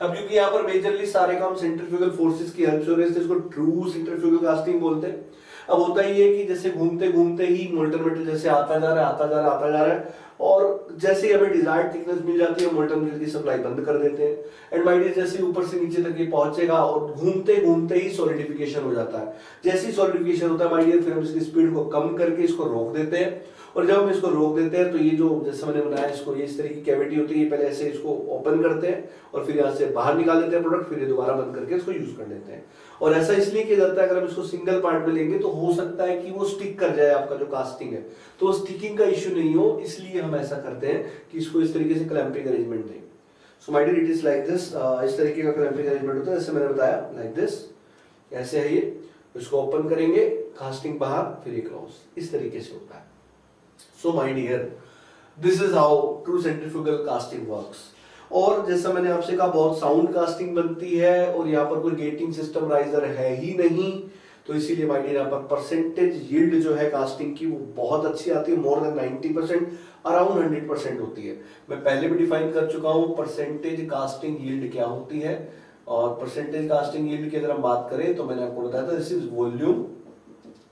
अब क्योंकि यहाँ पर मेजरली सारे काम सेंट्रीफ्यूगल फोर्सेस की हेल्प से हो रहे हैं, इसको ट्रू सेंट्रीफ्यूगल कास्टिंग बोलते हैं। अब होता ही है कि जैसे घूमते घूमते ही मोल्टन मेटल जैसे आता जा रहा है आता जा रहा है आता जा रहा है, और जैसे ही हमें डिजायर्ड थिकनेस मिल जाती है मोल्टन मेटल की सप्लाई बंद कर देते हैं। एंड माय डियर जैसे ऊपर से नीचे तक ये पहुंचेगा और घूमते घूमते ही सॉलिडिफिकेशन हो जाता है। जैसे ही सॉलिडिफिकेशन होता है माय डियर फिर हम इसकी स्पीड को कम करके इसको रोक देते हैं, और जब हम इसको रोक देते हैं तो ये जो जैसे मैंने बनाया इसको, ये इस तरह की कैविटी होती है, पहले ऐसे इसको ओपन करते हैं और फिर यहाँ से बाहर निकाल देते हैं प्रोडक्ट, फिर ये दोबारा बंद करके इसको यूज कर लेते हैं। और ऐसा इसलिए किया जाता है अगर हम इसको सिंगल पार्ट में लेंगे तो हो सकता है कि वो स्टिक कर जाए आपका जो कास्टिंग है, तो स्टिकिंग का इश्यू नहीं हो, इसलिए हम ऐसा करते हैं कि इसको इस तरीके से क्लैंपिंग अरेंजमेंट दें। So my dear it is like this, इस तरीके का क्लैंपिंग अरेंजमेंट होता है जैसे मैंने बताया, लाइक दिस, ऐसे है ये, इसको ओपन करेंगे, कास्टिंग बाहर, फिर ये क्लोज, इस तरीके से होता है। So my dear, this is how true centrifugal casting works. और जैसा मैंने आपसे कहा बहुत साउंड कास्टिंग बनती है, और यहाँ पर कोई गेटिंग सिस्टम राइजर है ही नहीं, तो इसीलिए माय डियर यहाँ पर परसेंटेज यील्ड जो है कास्टिंग की वो बहुत अच्छी आती है, मोर देन 90%, अराउंड 100% होती है। मैं पहले भी डिफाइन कर चुका हूँ परसेंटेज कास्टिंग यील्ड क्या होती है, और परसेंटेज कास्टिंग यील्ड की अगर हम बात करें तो मैंने आपको बताया था this is volume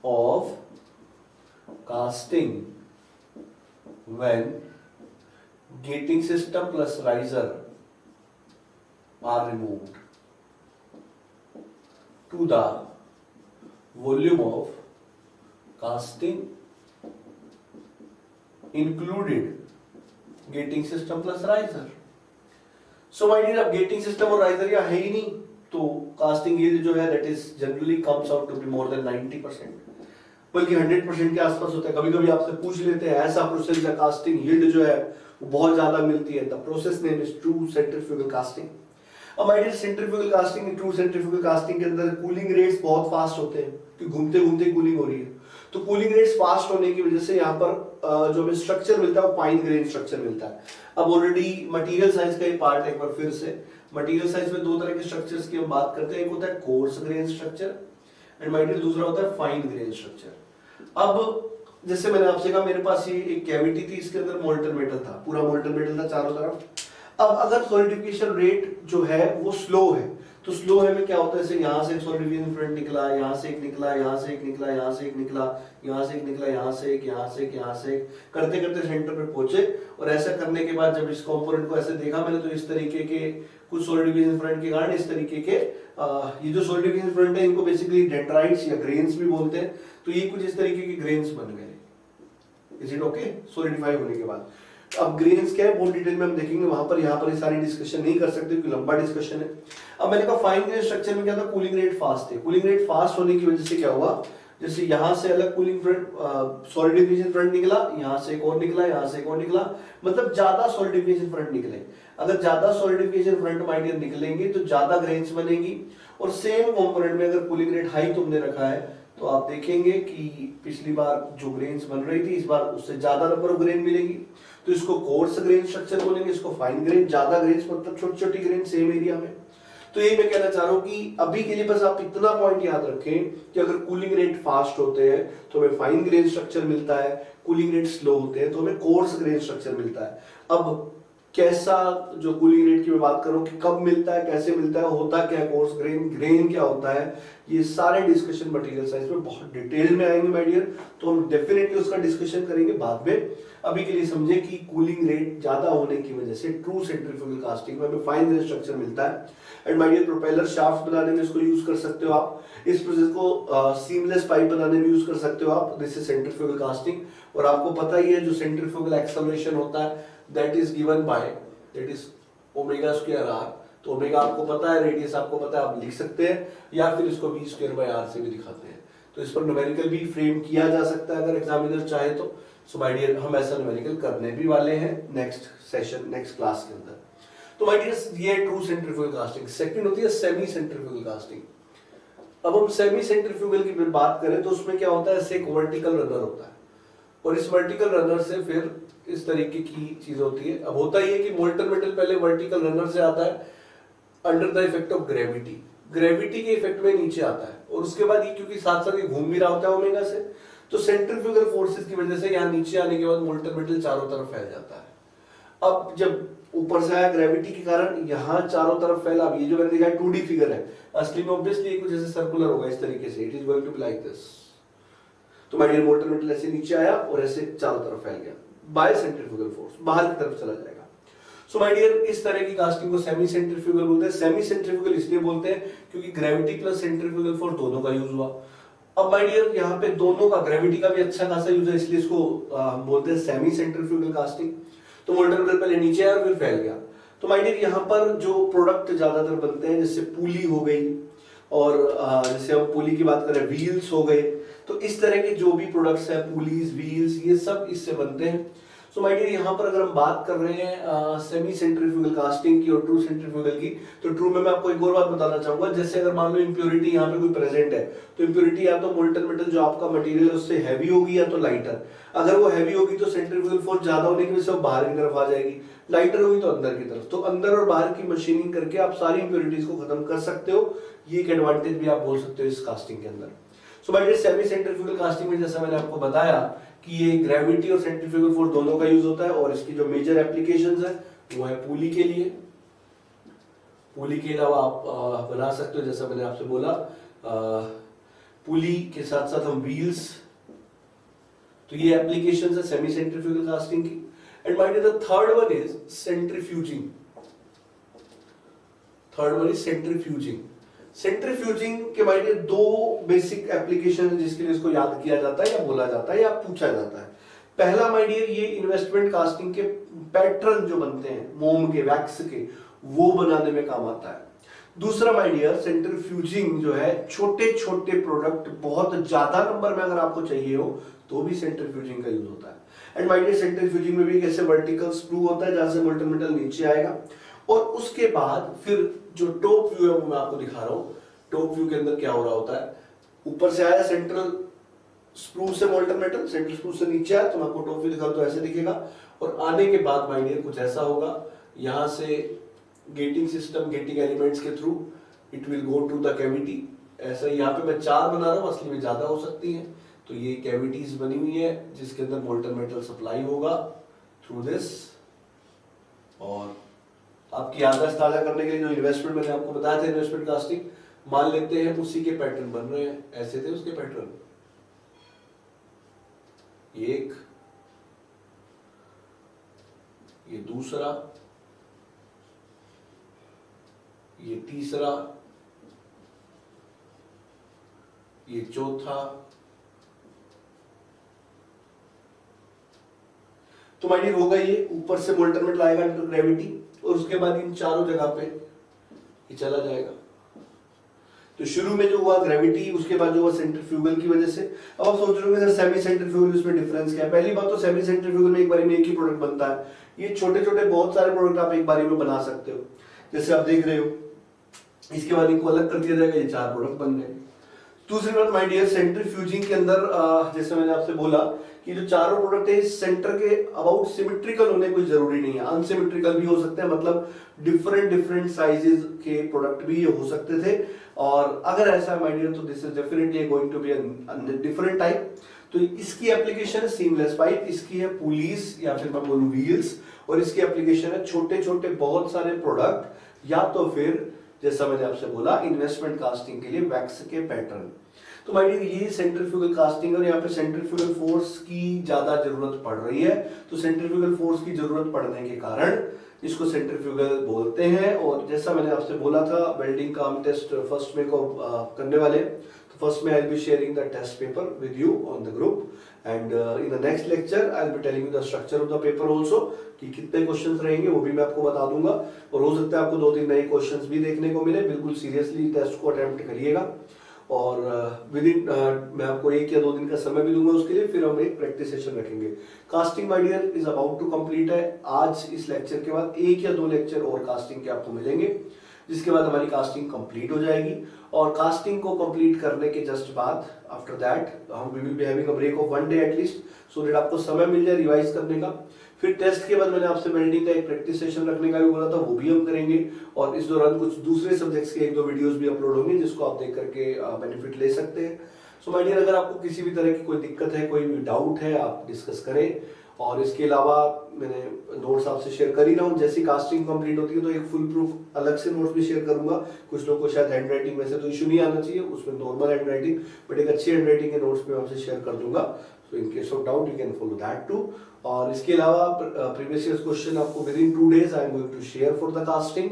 of casting when gating system plus riser are removed to the volume of casting included gating system plus riser. So my dear, अब gating system और riser या है ही नहीं, तो casting yield जो है that is generally comes out to be more than 90%, बल्कि 100% के आसपास होता है। कभी कभी आपसे पूछ लेते हैं ऐसा प्रोसेस या कास्टिंग यील्ड जो है वो बहुत ज्यादा मिलती है, the process name is true centrifugal casting. अब my dear centrifugal casting, true centrifugal casting के अंदर कूलिंग रेट्स बहुत फास्ट होते हैं कि घूमते घूमते कूलिंग हो रही है, तो कूलिंग रेट्स फास्ट होने की वजह से यहाँ पर जो हमें स्ट्रक्चर मिलता है वो फाइन ग्रेन स्ट्रक्चर मिलता है। अब ऑलरेडी मटेरियल साइंस का ये पार्ट है, एक बार फिर से मटेरियल साइंस में दो तरह के स्ट्रक्चर्स की हम बात करते हैं, एक होता है coarse grain structure and my dear दूसरा होता है फाइन ग्रेन स्ट्रक्चर। अब जैसे मैंने आपसे कहा मेरे पास ये एक कैविटी थी, इसके अंदर मोल्टन मेटल था, पूरा मोल्टन मेटल था चारों तरफ। अब अगर सॉलिडिफिकेशन रेट जो है वो स्लो है, तो स्लो है में क्या होता है, जैसे यहाँ से एक सॉलिडिफिकेशन फ्रंट निकला, यहाँ से एक निकला, यहाँ से एक निकला, यहाँ से एक निकला, यहाँ से एक निकला, यहाँ से एक, यहाँ से एक, यहाँ से एक, करते करते सेंटर पे पहुंचे। और ऐसा करने के बाद जब इस कंपोनेंट को ऐसे देखा मैंने, तो इस तरीके के कुछ सॉलिडिफिकेशन फ्रंट के कारण इस तरीके के ये जो सॉलिडिफिकेशन फ्रंट है इनको बेसिकली डेंड्राइट्स या ग्रेन्स भी बोलते हैं, तो ये कुछ इस तरीके के ग्रेन्स बन गए। Is it okay? सॉलिडिफाई होने के बाद अब ग्रेन्स क्या है बहुत डिटेल में हम देखेंगे, वहां पर यहाँ पर ये सारी डिस्कशन नहीं कर सकते क्योंकि लंबा डिस्कशन है। अब मैंने कहा फाइन ग्रेन स्ट्रक्चर में क्या था, कूलिंग रेट फास्ट थे। कूलिंग रेट फास्ट होने की वजह से क्या हुआ, जैसे यहाँ से अलग कूलिंग फ्रंट सॉलिडिफिकेशन फ्रंट निकला, यहाँ से एक और निकला, यहाँ से एक और निकला, मतलब ज्यादा सॉलिडिफिकेशन फ्रंट निकले। अगर ज्यादा सॉलिडिफिकेशन फ्रंट माय डियर निकलेंगे तो ज्यादा ग्रेन्स बनेगी, और सेम कंपोनेंट में अगर कूलिंग रेट हाई तुमने रखा है तो आप देखेंगे कि पिछली बार जो ग्रेन्स बन रही थी इस बार उससे ज्यादा नंबर ऑफ ग्रेन मिलेगी, तो इसको कोर्स ग्रेन स्ट्रक्चर बोलेंगे, इसको फाइन ग्रेन। ज्यादा ग्रेन्स मतलब छोटी छोटी ग्रेन सेम एरिया में। तो यही मैं कहना चाह रहा हूं कि अभी के लिए बस आप इतना पॉइंट याद रखें कि अगर कूलिंग रेट फास्ट होते हैं तो हमें फाइन ग्रेन स्ट्रक्चर मिलता है, कूलिंग रेट स्लो होते हैं तो हमें कोर्स ग्रेन स्ट्रक्चर मिलता है। अब कैसा जो कूलिंग रेट की मैं बात करूं कि कब मिलता है, कैसे मिलता है, होता क्या कोर्स ग्रेन, ग्रेन क्या होता है, ये सारे डिस्कशन मटेरियल साइंस में बहुत डिटेल में आएंगे माय डियर, तो हम डेफिनेटली उसका डिस्कशन करेंगे बाद में। अभी के लिए समझे कि कूलिंग रेट ज्यादा होने की वजह से ट्रू सेंट्रीफ्यूगल कास्टिंग में हमें फाइन ग्रेन स्ट्रक्चर मिलता है। And my dear propeller shaft बनाने में इसको यूज कर सकते हो आप, इस प्रोसेस को सीमलेस पाइप बनाने में यूज कर सकते हो आप, दिस इज सेंट्रीफ्यूगल कास्टिंग। और आपको पता ही है जो सेंट्रीफ्यूगल एक्सेलरेशन होता है that is given by that is omega square r, तो ओमेगा आपको पता है, रेडियस आपको पता है, आप लिख सकते हैं, या फिर इसको v स्क्वायर बाय r से भी दिखाते हैं। तो इस पर न्यूमेरिकल भी फ्रेम किया जा सकता है अगर एग्जामिनर चाहे तो। सो माय डियर हम ऐसा न्यूमेरिकल करने भी वाले हैं नेक्स्ट सेशन, नेक्स्ट क्लास के अंदर। तो माय डियर ये ट्रू सेंट्रीफ्यूगल कास्टिंग। सेकंड होती है सेमी सेंट्रीफ्यूगल कास्टिंग। अब हम सेमी सेंट्रीफ्यूगल की बात करें तो उसमें क्या होता है, एक वर्टिकल रनर होता है, और इस वर्टिकल रनर से फिर इस तरीके की चीज होती है। अब होता ही है कि मोल्टन मेटल पहले वर्टिकल रनर से आता है under the effect of gravity, gravity के इफेक्ट में नीचे आता है, और उसके बाद ये क्योंकि साथ साथ ये घूम भी रहा होता है ओमेगा से, तो सेंट्रीफ्यूगल फोर्सेस की वजह से यहाँ नीचे आने के बाद मोल्टन मेटल चारों तरफ फैल जाता है। अब जब ऊपर से आया ग्रेविटी के कारण यहाँ चारों तरफ फैला। अब ये जो मैंने दिखाया 2D फिगर है, असली में ऑब्वियसली कुछ ऐसे सर्कुलर होगा इस तरीके से, it is going to be like this. तो माय डियर मोल्टन मेटल ऐसे नीचे आया और ऐसे चारों तरफ फैल गया बाय सेंट्रीफ्यूगल फोर्स, बाहर की तरफ चला जाएगा। सो माय डियर इस तरह की कास्टिंग को सेमी सेंट्रीफ्यूगल बोलते हैं। सेमी सेंट्रीफ्यूगल इसलिए बोलते हैं क्योंकि ग्रेविटी प्लस सेंट्रीफ्यूगल फोर्स दोनों का यूज हुआ। अब माय डियर यहाँ पे दोनों का, ग्रेविटी का भी अच्छा खासा यूज है, इसलिए इसको हम बोलते हैं सेमी सेंट्रीफ्यूगल कास्टिंग। तो मोल्टन मेटल पहले नीचे आया और फिर फैल गया। तो माय डियर यहाँ पर जो प्रोडक्ट ज्यादातर बनते हैं जैसे पुली हो गई, और जैसे हम पुली की बात करें व्हील्स हो गए, तो इस तरह के जो भी प्रोडक्ट्स हैं पुलीज व्हील्स ये सब इससे बनते हैं। सो माय डियर यहाँ पर अगर हम बात कर रहे हैं सेमी सेंट्रीफ्यूगल कास्टिंग की और ट्रू सेंट्रीफ्यूगल की, तो ट्रू में मैं आपको एक और बात बताना चाहूंगा। जैसे अगर मान लो इंप्योरिटी यहाँ पे कोई प्रेजेंट है, तो इंप्योरिटी या तो मोल्टन मेटल जो आपका मटेरियल है उससे हैवी होगी या तो लाइटर। अगर वो हैवी होगी तो सेंट्रीफ्यूगल फोर्स ज्यादा होने की वजह से वो बाहर की तरफ आ जाएगी, लाइटर होगी तो अंदर की तरफ। तो अंदर और बाहर की मशीनिंग करके आप सारी इंप्योरिटीज को खत्म कर सकते हो। ये एक एडवांटेज भी आप बोल सकते हो इस कास्टिंग के अंदर। सो बाय सेमी सेंट्रीफ्यूगल कास्टिंग में जैसा मैंने आपको बताया कि ये ग्रेविटी और सेंट्रीफ्यूगल फोर्स दोनों का यूज होता है, और इसकी जो मेजर एप्लीकेशंस है वो है पुली के लिए। पुली के अलावा आप बना सकते हो, जैसा मैंने आपसे बोला, पुली के साथ साथ हम व्हील्स। तो ये एप्लीकेशंस है सेमी सेंट्रीफ्यूगल कास्टिंग की। And my dear the third one is centrifuging. Third one is centrifuging. Centrifuging के माय डियर दो बेसिक एप्लीकेशन है जिसके लिए इसको याद किया जाता है या बोला जाता है या पूछा जाता है। पहला माय डियर ये इन्वेस्टमेंट कास्टिंग के पैटर्न जो बनते हैं मोम के, वैक्स के, वो बनाने में काम आता है। दूसरा माय डियर सेंट्रीफ्यूजिंग जो है छोटे छोटे प्रोडक्ट बहुत ज्यादा नंबर में अगर आपको चाहिए हो तो भी सेंट्रीफ्यूजिंग का यूज होता है। एंड माय डियर सेंट्रीफ्यूजिंग में भी कैसे वर्टिकल स्क्रू होता है जहां से मोल्टन मेटल नीचे आएगा, और उसके बाद फिर जो टॉप व्यू है वो मैं आपको दिखा रहा हूं। टॉप व्यू के अंदर क्या हो रहा होता है, ऊपर से आया सेंट्रल स्क्रू से मोल्टन मेटल, सेंट्रल स्क्रू से नीचे आया, तो मैं आपको टॉप व्यू दिखा तो ऐसे दिखेगा, और आने के बाद माय डियर कुछ ऐसा होगा। यहां से गेटिंग सिस्टम, गेटिंग एलिमेंट्स के through it will go to the cavity. ऐसा यहाँ पे मैं 4 बना रहा हूँ, असली में ज्यादा हो सकती है। तो ये कैविटीज बनी हुई है जिसके अंदर मोल्टन मेटल सप्लाई होगा थ्रू दिस। और आपकी याददाश्त ताजा करने के लिए जो इन्वेस्टमेंट मैंने आपको बताया था, इन्वेस्टमेंट कास्टिंग, मान लेते हैं उसी के पैटर्न बन रहे हैं, ऐसे थे उसके पैटर्न। एक, ये दूसरा, ये तीसरा, ये चौथा। तो माय डियर होगा ये ऊपर से मोल्टन मेटल आएगा इनटू ग्रेविटी, और उसके बाद इन चारों जगह पे ये चला जाएगा। तो शुरू में जो हुआ ग्रेविटी, उसके बाद जो हुआ सेंट्रीफ्यूगल की वजह से। अब आप सोच रहे हो सेमी सेंट्रीफ्यूगल इसमें डिफरेंस क्या है। पहली बात तो सेमी सेंट्रीफ्यूगल में एक बारी में एक ही प्रोडक्ट बनता है। ये छोटे छोटे बहुत सारे प्रोडक्ट आप एक बारी में बना सकते हो, जैसे आप देख रहे हो। इसके बाद इनको अलग कर दिया जाएगा, ये 4 प्रोडक्ट बन गए। दूसरी बात माय डियर सेंट्रीफ्यूजिंग के अंदर जैसे मैंने आपसे बोला कि जो चारों प्रोडक्ट है सेंटर के अबाउट सिमेट्रिकल होने कोई जरूरी नहीं है, अनसिमेट्रिकल भी हो सकते हैं, मतलब डिफरेंट साइजेस के प्रोडक्ट भी ये हो सकते थे। और अगर ऐसा है माय डियर तो this is definitely going to be a different type. तो इसकी एप्लीकेशन है सीमलेस पाइप, इसकी है पुलीज या फिर मैं बोलूं व्हील्स, और इसकी एप्लीकेशन है छोटे छोटे बहुत सारे प्रोडक्ट, या तो फिर जैसा मैंने आपसे बोला इन्वेस्टमेंट कास्टिंग के लिए वैक्स के पैटर्न। तो माय डियर ये सेंट्रीफ्यूगल कास्टिंग, और यहाँ पे सेंट्रीफ्यूगल फोर्स की ज्यादा जरूरत पड़ रही है। तो सेंट्रीफ्यूगल फोर्स की जरूरत पड़ने के कारण इसको सेंट्रीफ्यूगल बोलते हैं। और जैसा मैंने आपसे बोला था वेल्डिंग का हम टेस्ट फर्स्ट में को करने वाले, तो फर्स्ट में I will be sharing the test paper with you on the group, and in the next lecture I will be telling you the structure of the paper also, कि कितने questions रहेंगे वो भी मैं आपको बता दूंगा। और हो सकता है आपको 2-3 नए क्वेश्चंस भी देखने को मिले। बिल्कुल सीरियसली टेस्ट को अटेम्प्ट करिएगा, और विद इन मैं आपको 1 या 2 दिन का समय भी दूंगा उसके लिए, फिर हम एक प्रैक्टिस सेशन रखेंगे। Casting my dear is about to complete है। आज इस लेक्चर के बाद 1 या 2 लेक्चर और कास्टिंग के आपको मिलेंगे, जिसके बाद हमारी कास्टिंग कंप्लीट हो जाएगी। और कास्टिंग को कंप्लीट करने के जस्ट बाद आफ्टर दैट हम we will be having a break of 1 day at least, so that आपको समय मिल जाए रिवाइज करने का। फिर टेस्ट के बाद मैंने आपसे वेल्डिंग का एक प्रैक्टिस सेशन रखने का भी बोला था, वो भी हम करेंगे। और इस दौरान कुछ दूसरे सब्जेक्ट्स के 1-2 वीडियोस भी अपलोड होंगे जिसको आप देख करके बेनिफिट ले सकते हैं। सो माय डियर अगर आपको किसी भी तरह की कोई दिक्कत है, कोई भी डाउट है, आप डिस्कस करें। और इसके अलावा मैंने नोट्स आपसे शेयर कर ही रहा हूँ। जैसी कास्टिंग कंप्लीट होती है तो एक फुल प्रूफ अलग से नोट्स भी शेयर करूंगा। कुछ लोग को शायद हैंड राइटिंग में से तो इशू नहीं आना चाहिए, उसमें नॉर्मल हैंड राइटिंग, बट एक अच्छी हैंड राइटिंग के नोट्स में आपसे शेयर कर दूंगा। So in case of doubt you can follow that too. और इसके अलावा प्रीवियस ईयर क्वेश्चन आपको within 2 days I am going to share for the casting,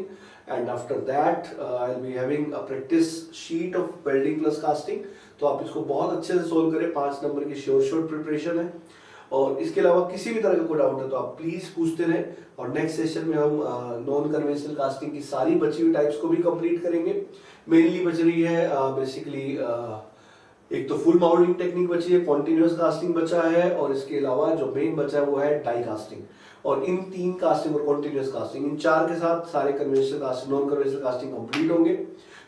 and after that I will be having a practice sheet of welding plus casting. तो आप इसको बहुत अच्छे से सोल्व करें, 5 नंबर की श्योर प्रिपरेशन है। और इसके अलावा किसी भी तरह का कोई डाउट है तो आप प्लीज पूछते रहें। और नेक्स्ट सेशन में हम नॉन कन्वेंशनल कास्टिंग की सारी बची हुई टाइप्स को भी कंप्लीट करेंगे। मेनली बच रही है बेसिकली एक तो फुल माउल्डिंग टेक्निक बची है, कॉन्टिन्यूअस कास्टिंग बचा है, और इसके अलावा जो मेन बचा है वो है डाई कास्टिंग। और इन 3 कास्टिंग और कॉन्टिन्यूअस कास्टिंग, इन 4 के साथ सारे conventional casting non conventional casting complete होंगे।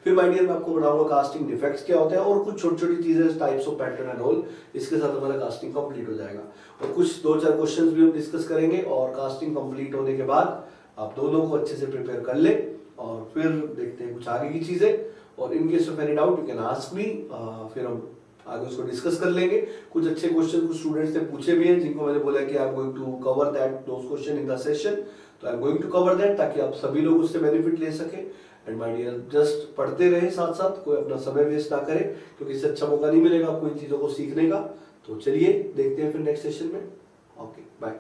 फिर माय डियर मैं आपको बताऊंगा कास्टिंग डिफेक्ट्स क्या होते हैं और कुछ छोटी छोटी चीजें, types of pattern and all. इसके साथ हमारा कास्टिंग कंप्लीट हो जाएगा। और कुछ 2-4 क्वेश्चंस भी हम डिस्कस करेंगे। और कास्टिंग कंप्लीट होने के बाद आप दोनों को अच्छे से प्रिपेयर कर ले और फिर देखते हैं कुछ आगे की चीजें। और इन case of any doubt you can ask me, फिर हम आगे उसको डिस्कस कर लेंगे। कुछ अच्छे क्वेश्चन कुछ स्टूडेंट्स ने पूछे भी हैं जिनको मैंने बोला कि I am going to cover that those question in the session. तो I am going to cover that ताकि आप सभी लोग उससे बेनिफिट ले सके। एंड माय डियर जस्ट पढ़ते रहे साथ साथ, कोई अपना समय वेस्ट ना करे, क्योंकि इससे अच्छा मौका नहीं मिलेगा आपको इन चीजों को सीखने का। तो चलिए देखते हैं फिर नेक्स्ट सेशन में। Okay bye.